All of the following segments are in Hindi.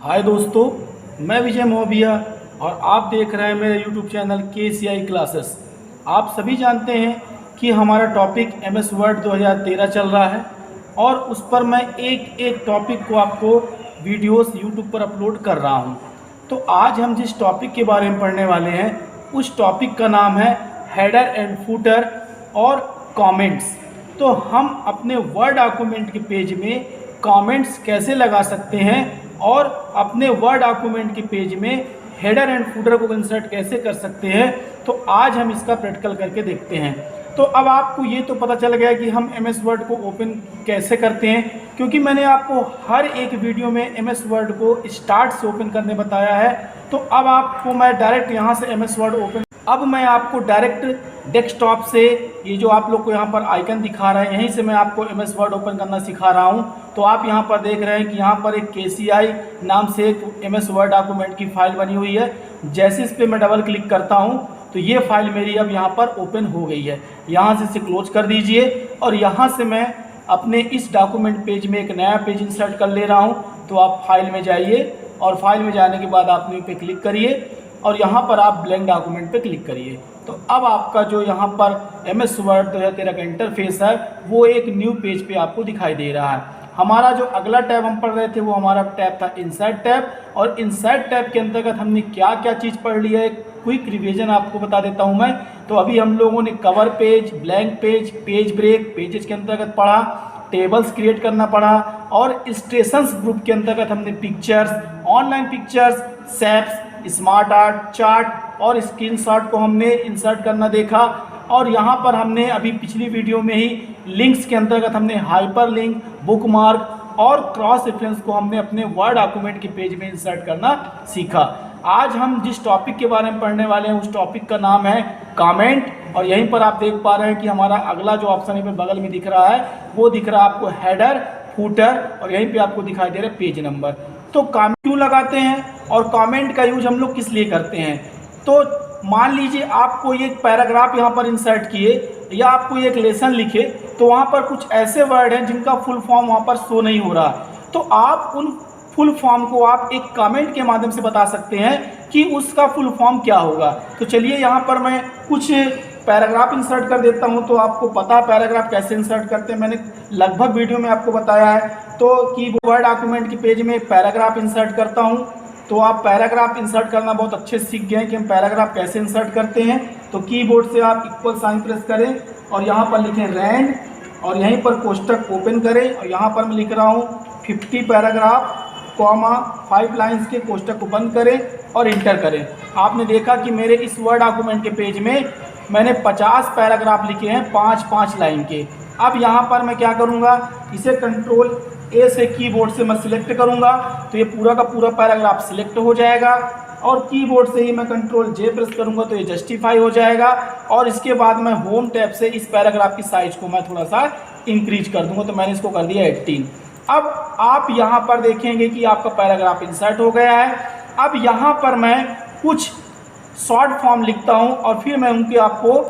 हाय दोस्तों, मैं विजय मोहबिया और आप देख रहे हैं मेरे यूट्यूब चैनल KCI क्लासेस। आप सभी जानते हैं कि हमारा टॉपिक MS वर्ड 2013 चल रहा है और उस पर मैं एक एक टॉपिक को आपको वीडियोस यूट्यूब पर अपलोड कर रहा हूं। तो आज हम जिस टॉपिक के बारे में पढ़ने वाले हैं उस टॉपिक का नाम है हेडर एंड फूटर और कमेंट्स। तो हम अपने वर्ड डॉक्यूमेंट के पेज में कमेंट्स कैसे लगा सकते हैं और अपने वर्ड डॉक्यूमेंट के पेज में हेडर एंड फूटर को इंसर्ट कैसे कर सकते हैं, तो आज हम इसका प्रैक्टिकल करके देखते हैं। तो अब आपको ये तो पता चल गया कि हम MS वर्ड को ओपन कैसे करते हैं, क्योंकि मैंने आपको हर एक वीडियो में MS वर्ड को स्टार्ट से ओपन करने बताया है। तो अब आपको मैं डायरेक्ट यहाँ से MS वर्ड ओपन मैं आपको डायरेक्ट डेस्कटॉप से, ये जो आप लोग को यहाँ पर आइकन दिखा रहा है, यहीं से मैं आपको MS वर्ड ओपन करना सिखा रहा हूँ। तो आप यहाँ पर देख रहे हैं कि यहाँ पर एक KCI नाम से एक MS वर्ड डॉक्यूमेंट की फाइल बनी हुई है। जैसे इस पर मैं डबल क्लिक करता हूँ तो ये फाइल मेरी अब यहाँ पर ओपन हो गई है। यहाँ से इसे क्लोज कर दीजिए और यहाँ से मैं अपने इस डॉक्यूमेंट पेज में एक नया पेज इंसर्ट कर ले रहा हूँ। तो आप फाइल में जाइए और फाइल में जाने के बाद आप न्यू पे क्लिक करिए और यहाँ पर आप ब्लैंक डॉक्यूमेंट पे क्लिक करिए। तो अब आपका जो यहाँ पर MS वर्ड 2013 का इंटरफेस है वो एक न्यू पेज पे आपको दिखाई दे रहा है। हमारा जो अगला टैब हम पढ़ रहे थे वो हमारा टैब था इंसर्ट टैब, और इंसर्ट टैब के अंतर्गत हमने क्या क्या चीज़ पढ़ ली है, क्विक रिवीजन आपको बता देता हूँ मैं। तो अभी हम लोगों ने cover page, blank page, page break, pages के अंतर्गत पढ़ा, टेबल्स क्रिएट करना पड़ा, और स्टेशंस ग्रुप के अंतर्गत हमने pictures, online pictures, shapes, smart art, chart और स्क्रीनशॉट को हमने इंसर्ट करना देखा। और यहाँ पर हमने अभी पिछली वीडियो में ही लिंक्स के अंतर्गत हमने हाइपर लिंक, बुकमार्क और क्रॉस रेफरेंस को हमने अपने वर्ड डॉक्यूमेंट के पेज में इंसर्ट करना सीखा। आज हम जिस टॉपिक के बारे में पढ़ने वाले हैं उस टॉपिक का नाम है कमेंट, और यहीं पर आप देख पा रहे हैं कि हमारा अगला जो ऑप्शन है बगल में दिख रहा है वो दिख रहा है आपको हेडर, फूटर, और यहीं पे आपको दिखाई दे रहा है पेज नंबर। तो कमेंट क्यों लगाते हैं और कमेंट का यूज हम लोग किस लिए करते हैं? तो मान लीजिए आपको ये पैराग्राफ यहाँ पर इंसर्ट किए या आपको एक लेसन लिखे, तो वहाँ पर कुछ ऐसे वर्ड हैं जिनका फुल फॉर्म वहाँ पर शो नहीं हो रहा, तो आप उन फुल फॉर्म को आप एक कमेंट के माध्यम से बता सकते हैं कि उसका फुल फॉर्म क्या होगा। तो चलिए यहाँ पर मैं कुछ पैराग्राफ इंसर्ट कर देता हूँ। तो आपको पता है पैराग्राफ कैसे इंसर्ट करते हैं, मैंने लगभग वीडियो में आपको बताया है। तो की वर्ड डॉक्यूमेंट के पेज में पैराग्राफ इंसर्ट करता हूँ। तो आप पैराग्राफ इंसर्ट करना बहुत अच्छे से सीख गए हैं कि हम पैराग्राफ कैसे इंसर्ट करते हैं। तो कीबोर्ड से आप इक्वल साइन प्रेस करें और यहाँ पर लिखें रैंड, और यहीं पर कोष्टक ओपन करें और यहाँ पर मैं लिख रहा हूँ 50 पैराग्राफ, 5 लाइन्स के कोष्टक को बंद करें और इंटर करें। आपने देखा कि मेरे इस वर्ड डॉक्यूमेंट के पेज में मैंने 50 पैराग्राफ लिखे हैं 5-5 लाइन के। अब यहाँ पर मैं क्या करूँगा, इसे कंट्रोल A से कीबोर्ड से मैं सिलेक्ट करूँगा तो ये पूरा का पूरा पैराग्राफ सिलेक्ट हो जाएगा, और कीबोर्ड से ही मैं कंट्रोल J प्रेस करूँगा तो ये जस्टिफाई हो जाएगा। और इसके बाद मैं होम टैब से इस पैराग्राफ की साइज को मैं थोड़ा सा इंक्रीज कर दूँगा, तो मैंने इसको कर दिया 18। अब आप यहाँ पर देखेंगे कि आपका पैराग्राफ इंसर्ट हो गया है। अब यहाँ पर मैं कुछ शॉर्ट फॉर्म लिखता हूँ और फिर मैं उनके आपको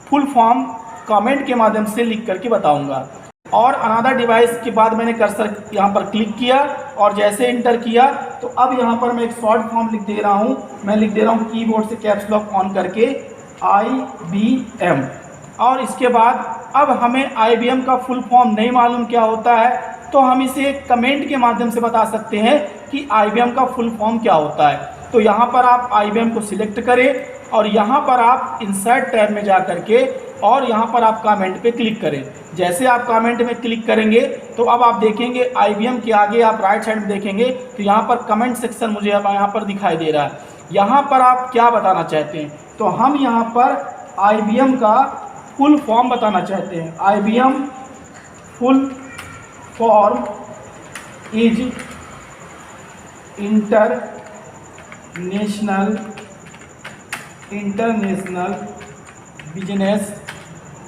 फुल फॉर्म कमेंट के माध्यम से लिख करके बताऊँगा। और अनदर डिवाइस के बाद मैंने कर्सर यहाँ पर क्लिक किया और जैसे इंटर किया तो अब यहाँ पर मैं एक शॉर्ट फॉर्म लिख दे रहा हूँ। मैं लिख दे रहा हूँ कीबोर्ड से कैप्स लॉक ऑन करके IBM, और इसके बाद अब हमें IBM का फुल फॉर्म नहीं मालूम क्या होता है, तो हम इसे कमेंट के माध्यम से बता सकते हैं कि IBM का फुल फॉर्म क्या होता है। तो यहाँ पर आप IBM को सिलेक्ट करें और यहाँ पर आप इंसर्ट टैब में जा करके और यहाँ पर आप कमेंट पे क्लिक करें। जैसे आप कमेंट में क्लिक करेंगे तो अब आप देखेंगे IBM के आगे आप राइट साइड में देखेंगे तो यहाँ पर कमेंट सेक्शन मुझे अब यहाँ पर दिखाई दे रहा है। यहाँ पर आप क्या बताना चाहते हैं, तो हम यहाँ पर IBM का फुल फॉर्म बताना चाहते हैं। IBM full form is international business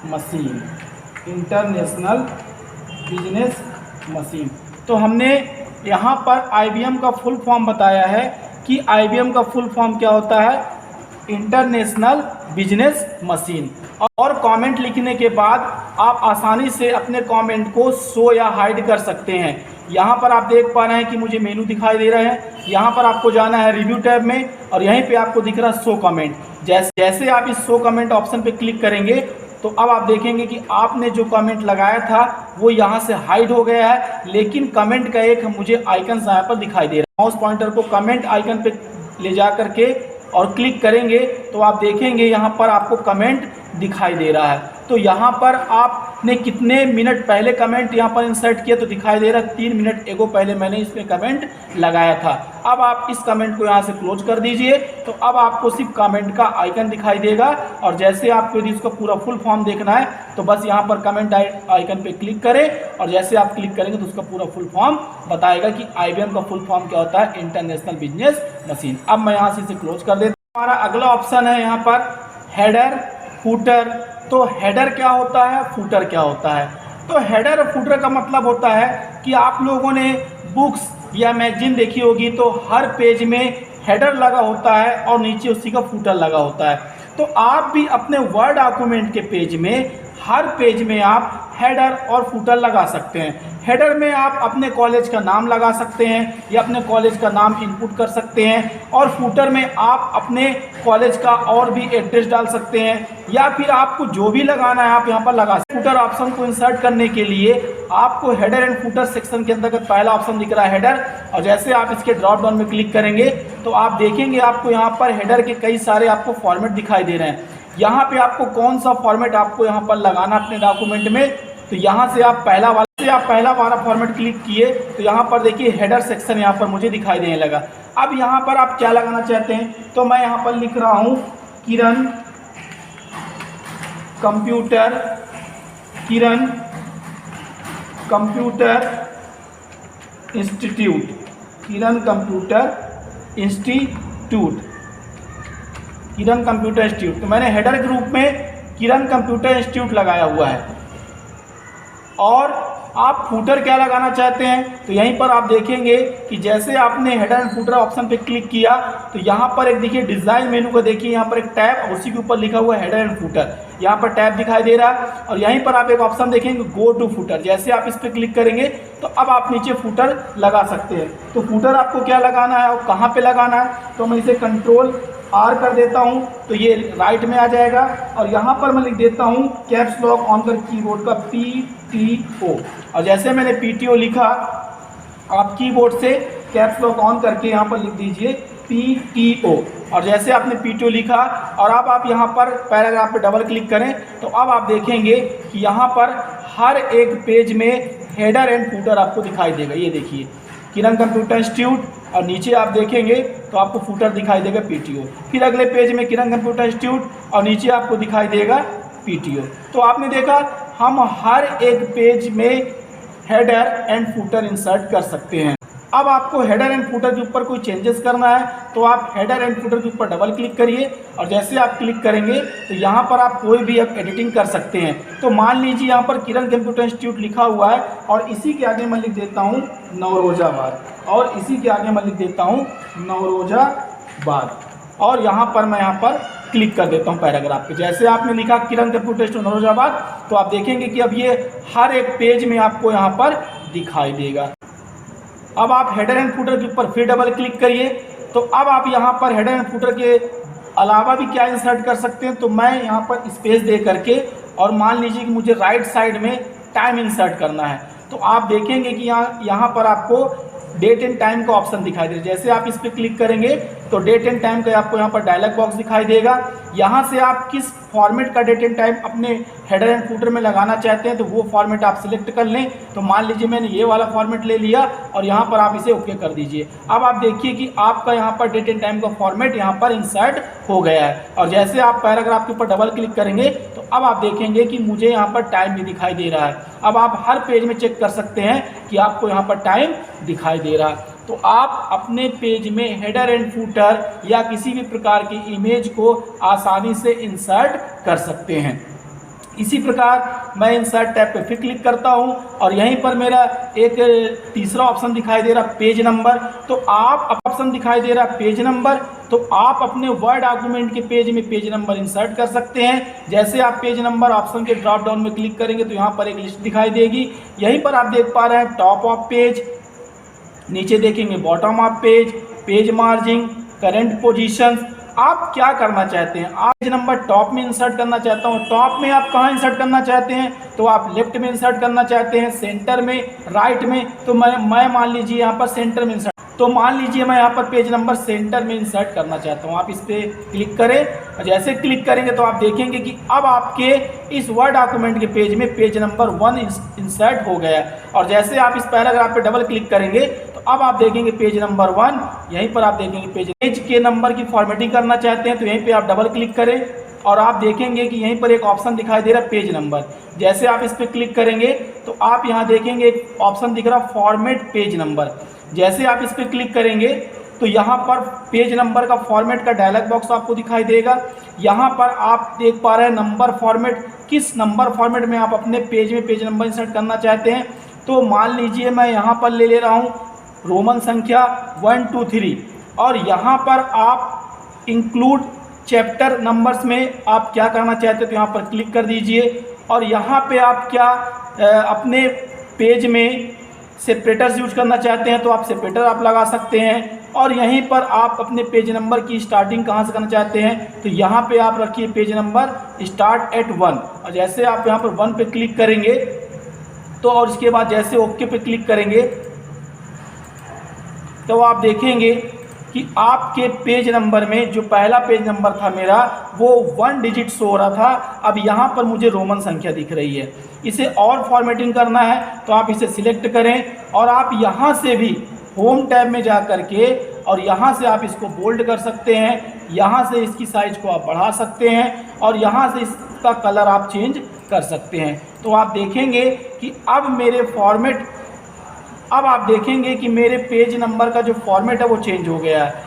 machine, international business machine. तो हमने यहाँ पर IBM का फुल फॉर्म बताया है कि IBM का फुल फॉर्म क्या होता है, इंटरनेशनल बिजनेस मशीन। और कमेंट लिखने के बाद आप आसानी से अपने कमेंट को शो या हाइड कर सकते हैं। यहाँ पर आप देख पा रहे हैं कि मुझे मेनू दिखाई दे रहे हैं। यहाँ पर आपको जाना है रिव्यू टैब में और यहीं पे आपको दिख रहा है शो कमेंट। जैसे आप इस शो कमेंट ऑप्शन पे क्लिक करेंगे तो अब आप देखेंगे कि आपने जो कमेंट लगाया था वो यहाँ से हाइड हो गया है, लेकिन कमेंट का एक मुझे आइकन यहाँ पर दिखाई दे रहा है। माउस पॉइंटर को कमेंट आइकन पे ले जा करके और क्लिक करेंगे तो आप देखेंगे यहाँ पर आपको कमेंट दिखाई दे रहा है। तो यहाँ पर आपने कितने मिनट पहले कमेंट यहाँ पर इंसर्ट किया तो दिखाई दे रहा है 3 मिनट एगो पहले मैंने इसमें कमेंट लगाया था। अब आप इस कमेंट को यहाँ से क्लोज कर दीजिए तो अब आपको सिर्फ कमेंट का आइकन दिखाई देगा। और जैसे आपको यदि इसका पूरा फुल फॉर्म देखना है तो बस यहाँ पर कमेंट आइकन पे क्लिक करें और जैसे आप क्लिक करेंगे तो उसका पूरा फुल फॉर्म बताएगा कि IBM का फुल फॉर्म क्या होता है, इंटरनेशनल बिजनेस मशीन। अब मैं यहाँ से इसे क्लोज कर देता हूँ। हमारा अगला ऑप्शन है यहाँ पर हेडर फूटर। तो हेडर क्या होता है, फूटर क्या होता है? तो हेडर और फूटर का मतलब होता है कि आप लोगों ने बुक्स या मैगजीन देखी होगी तो हर पेज में हेडर लगा होता है और नीचे उसी का फूटर लगा होता है। तो आप भी अपने वर्ड डॉक्यूमेंट के पेज में हर पेज में आप हेडर और फूटर लगा सकते हैं। हेडर में आप अपने कॉलेज का नाम लगा सकते हैं या अपने कॉलेज का नाम इनपुट कर सकते हैं और फूटर में आप अपने कॉलेज का और भी एड्रेस डाल सकते हैं या फिर आपको जो भी लगाना है आप यहाँ पर लगा सकते हैं। फूटर ऑप्शन को इंसर्ट करने के लिए आपको हेडर एंड फूटर सेक्शन के अंतर्गत पहला ऑप्शन दिख रहा है हेडर, और जैसे आप इसके ड्रॉप डाउन में क्लिक करेंगे तो आप देखेंगे आपको यहाँ पर हेडर के कई सारे आपको फॉर्मेट दिखाई दे रहे हैं। यहाँ पे आपको कौन सा फॉर्मेट आपको यहाँ पर लगाना अपने डॉक्यूमेंट में, तो यहाँ से आप पहला वाला फॉर्मेट क्लिक किए तो यहाँ पर देखिए हेडर सेक्शन यहाँ पर मुझे दिखाई देने लगा। अब यहाँ पर आप क्या लगाना चाहते हैं तो मैं यहाँ पर लिख रहा हूँ किरण कंप्यूटर इंस्टीट्यूट, किरण कंप्यूटर इंस्टीट्यूट। तो मैंने हेडर के रूप में किरण कंप्यूटर इंस्टीट्यूट लगाया हुआ है। और आप फूटर क्या लगाना चाहते हैं तो यहीं पर आप देखेंगे कि जैसे आपने हेडर एंड फूटर ऑप्शन पे क्लिक किया तो यहाँ पर एक देखिए डिज़ाइन मेनू का देखिए यहाँ पर एक टैब और उसी के ऊपर लिखा हुआ है हेडर एंड फूटर, यहाँ पर टैब दिखाई दे रहा है। और यहीं पर आप एक ऑप्शन देखेंगे गो टू फूटर, जैसे आप इस पर क्लिक करेंगे तो अब आप नीचे फूटर लगा सकते हैं। तो फूटर आपको क्या लगाना है और कहाँ पर लगाना है तो मैं इसे कंट्रोल R कर देता हूं तो ये राइट में आ जाएगा और यहाँ पर मैं लिख देता हूं कैप्स लॉक ऑन कर कीबोर्ड का PTO, और जैसे मैंने PTO लिखा आप कीबोर्ड से कैप्स लॉक ऑन करके यहाँ पर लिख दीजिए PTO, और जैसे आपने PTO लिखा और अब आप यहाँ पर पैराग्राफ पे डबल क्लिक करें तो अब आप देखेंगे कि यहाँ पर हर एक पेज में हेडर एंड फूटर आपको दिखाई देगा। ये देखिए किरण कंप्यूटर इंस्टीट्यूट और नीचे आप देखेंगे तो आपको फूटर दिखाई देगा PTO, फिर अगले पेज में किरण कंप्यूटर इंस्टीट्यूट और नीचे आपको दिखाई देगा PTO। तो आपने देखा हम हर एक पेज में हेडर एंड फूटर इंसर्ट कर सकते हैं। अब आपको हेडर एंड फूटर के ऊपर कोई चेंजेस करना है तो आप हेडर एंड फूटर के ऊपर डबल क्लिक करिए और जैसे आप क्लिक करेंगे तो यहाँ पर आप कोई भी अब एडिटिंग कर सकते हैं। तो मान लीजिए यहाँ पर किरण कंप्यूटर इंस्टीट्यूट लिखा हुआ है और इसी के आगे मैं लिख देता हूँ नवरोजाबाद, और इसी के आगे मैं लिख देता हूँ नवरोजाबाद, और यहाँ पर मैं यहाँ पर क्लिक कर देता हूँ पैराग्राफ पे। जैसे आपने लिखा किरण कंप्यूटर इंस्टीट्यूट नवरोजाबाद तो आप देखेंगे कि अब ये हर एक पेज में आपको यहाँ पर दिखाई देगा। अब आप हेडर एंड फूटर के ऊपर फिर डबल क्लिक करिए तो अब आप यहाँ पर हेडर एंड फूटर के अलावा भी क्या इंसर्ट कर सकते हैं। तो मैं यहाँ पर स्पेस दे करके और मान लीजिए कि मुझे राइट साइड में टाइम इंसर्ट करना है तो आप देखेंगे कि यहाँ पर आपको डेट एंड टाइम का ऑप्शन दिखाई दे। जैसे आप इस पर क्लिक करेंगे तो डेट एंड टाइम का आपको यहाँ पर डायलॉग बॉक्स दिखाई देगा। यहाँ से आप किस फॉर्मेट का डेट एंड टाइम अपने हेडर एंड फूटर में लगाना चाहते हैं तो वो फॉर्मेट आप सिलेक्ट कर लें। तो मान लीजिए मैंने ये वाला फॉर्मेट ले लिया और यहाँ पर आप इसे ओके कर दीजिए। अब आप देखिए कि आपका यहाँ पर डेट एंड टाइम का फॉर्मेट यहाँ पर इंसर्ट हो गया है। और जैसे आप पैराग्राफ के ऊपर डबल क्लिक करेंगे तो अब आप देखेंगे कि मुझे यहाँ पर टाइम भी दिखाई दे रहा है। अब आप हर पेज में चेक कर सकते हैं कि आपको यहाँ पर टाइम दिखाई दे रहा है। तो आप अपने पेज में हेडर एंड फूटर या किसी भी प्रकार की इमेज को आसानी से इंसर्ट कर सकते हैं। इसी प्रकार मैं इंसर्ट टैब पे फिर क्लिक करता हूं और यहीं पर मेरा एक तीसरा ऑप्शन दिखाई दे रहा पेज नंबर। तो आप ऑप्शन दिखाई दे रहा पेज नंबर, तो आप अपने वर्ड डॉक्यूमेंट के पेज में पेज नंबर इंसर्ट कर सकते हैं। जैसे आप पेज नंबर ऑप्शन के ड्रॉप डाउन में क्लिक करेंगे तो यहाँ पर एक लिस्ट दिखाई देगी। यहीं पर आप देख पा रहे हैं टॉप ऑफ पेज, नीचे देखेंगे bottom of page, page margin, current position. आप क्या करना चाहते हैं, आप पेज नंबर टॉप में इंसर्ट करना चाहता हूँ, टॉप में आप कहाँ इंसर्ट करना चाहते हैं, तो आप लेफ्ट में इंसर्ट करना चाहते हैं, सेंटर में, राइट में, तो मैं मान लीजिए यहाँ पर सेंटर में इंसर्ट, तो मान लीजिए मैं यहाँ पर पेज नंबर सेंटर में इंसर्ट करना चाहता हूँ। आप इस पर क्लिक करें और जैसे क्लिक करेंगे तो आप देखेंगे कि अब आपके इस वर्ड डॉक्यूमेंट के पेज में पेज नंबर 1 इंसर्ट हो गया है। और जैसे आप इस पैराग्राफ पे डबल क्लिक करेंगे तो अब आप देखेंगे पेज नंबर 1, यहीं पर आप देखेंगे पेज के नंबर की फॉर्मेटिंग करना चाहते हैं तो यहीं पर आप डबल क्लिक करें और आप देखेंगे कि यहीं पर एक ऑप्शन दिखाई दे रहा है पेज नंबर। जैसे आप इस पर क्लिक करेंगे तो आप यहाँ देखेंगे एक ऑप्शन दिख रहा है फॉर्मेट पेज नंबर। जैसे आप इस पर क्लिक करेंगे तो यहाँ पर पेज नंबर का फॉर्मेट का डायलॉग बॉक्स आपको दिखाई देगा। यहाँ पर आप देख पा रहे हैं नंबर फॉर्मेट, किस नंबर फॉर्मेट में आप अपने पेज में पेज नंबर इंसर्ट करना चाहते हैं। तो मान लीजिए मैं यहाँ पर ले रहा हूँ रोमन संख्या 1 2 3 और यहाँ पर आप इंक्लूड चैप्टर नंबर्स में आप क्या करना चाहते हो तो यहाँ पर क्लिक कर दीजिए और यहाँ पे आप क्या अपने पेज में सेपरेटर्स यूज करना चाहते हैं तो आप सेपरेटर आप लगा सकते हैं। और यहीं पर आप अपने पेज नंबर की स्टार्टिंग कहाँ से करना चाहते हैं तो यहाँ पे आप रखिए पेज नंबर स्टार्ट एट 1 और जैसे आप यहाँ पर 1 पे क्लिक करेंगे तो और इसके बाद जैसे ओके पे क्लिक करेंगे तो आप देखेंगे कि आपके पेज नंबर में जो पहला पेज नंबर था मेरा वो 1 डिजिट शो हो रहा था, अब यहाँ पर मुझे रोमन संख्या दिख रही है। इसे और फॉर्मेटिंग करना है तो आप इसे सिलेक्ट करें और आप यहाँ से भी होम टैब में जा कर के और यहाँ से आप इसको बोल्ड कर सकते हैं, यहाँ से इसकी साइज को आप बढ़ा सकते हैं और यहाँ से इसका कलर आप चेंज कर सकते हैं। तो आप देखेंगे कि अब मेरे फॉर्मेट, अब आप देखेंगे कि मेरे पेज नंबर का जो फॉर्मेट है वो चेंज हो गया है।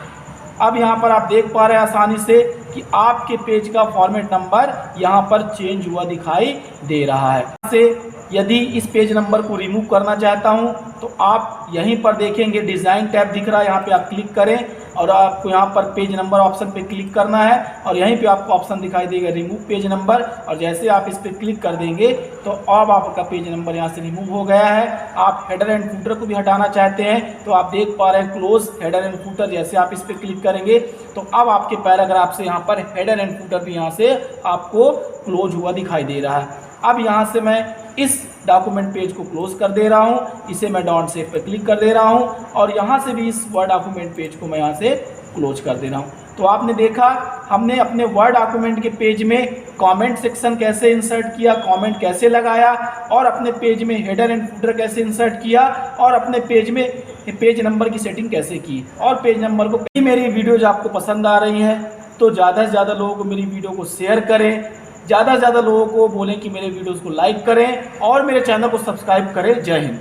अब यहाँ पर आप देख पा रहे हैं आसानी से कि आपके पेज का फॉर्मेट नंबर यहाँ पर चेंज हुआ दिखाई दे रहा है। से यदि इस पेज नंबर को रिमूव करना चाहता हूँ तो आप यहीं पर देखेंगे डिज़ाइन टैब दिख रहा है, यहाँ पे आप क्लिक करें और आपको यहाँ पर पेज नंबर ऑप्शन पे क्लिक करना है और यहीं पे आपको ऑप्शन दिखाई देगा रिमूव पेज नंबर और जैसे आप इस पर क्लिक कर देंगे तो अब आपका पेज नंबर यहाँ से रिमूव हो गया है। आप हेडर एंड फूटर को भी हटाना चाहते हैं तो आप देख पा रहे हैं क्लोज हेडर एंड फूटर। जैसे आप इस पर क्लिक करेंगे तो अब आपके पैराग्राफ से यहाँ पर हेडर एंड फूटर भी यहाँ से आपको क्लोज हुआ दिखाई दे रहा है। अब यहाँ से मैं इस डॉक्यूमेंट पेज को क्लोज कर दे रहा हूँ, इसे मैं डॉट सेव पे क्लिक कर दे रहा हूँ और यहाँ से भी इस वर्ड डॉक्यूमेंट पेज को मैं यहाँ से क्लोज कर दे रहा हूँ। तो आपने देखा हमने अपने वर्ड डॉक्यूमेंट के पेज में कमेंट सेक्शन कैसे इंसर्ट किया, कमेंट कैसे लगाया और अपने पेज में हेडर एंड फूटर कैसे इंसर्ट किया और अपने पेज में पेज नंबर की सेटिंग कैसे की और पेज नंबर को। मेरी वीडियोज आपको पसंद आ रही हैं तो ज़्यादा से ज़्यादा लोगों को मेरी वीडियो को शेयर करें, ज़्यादा से ज़्यादा लोगों को बोलें कि मेरे वीडियोज़ को लाइक करें और मेरे चैनल को सब्सक्राइब करें। जय हिंद।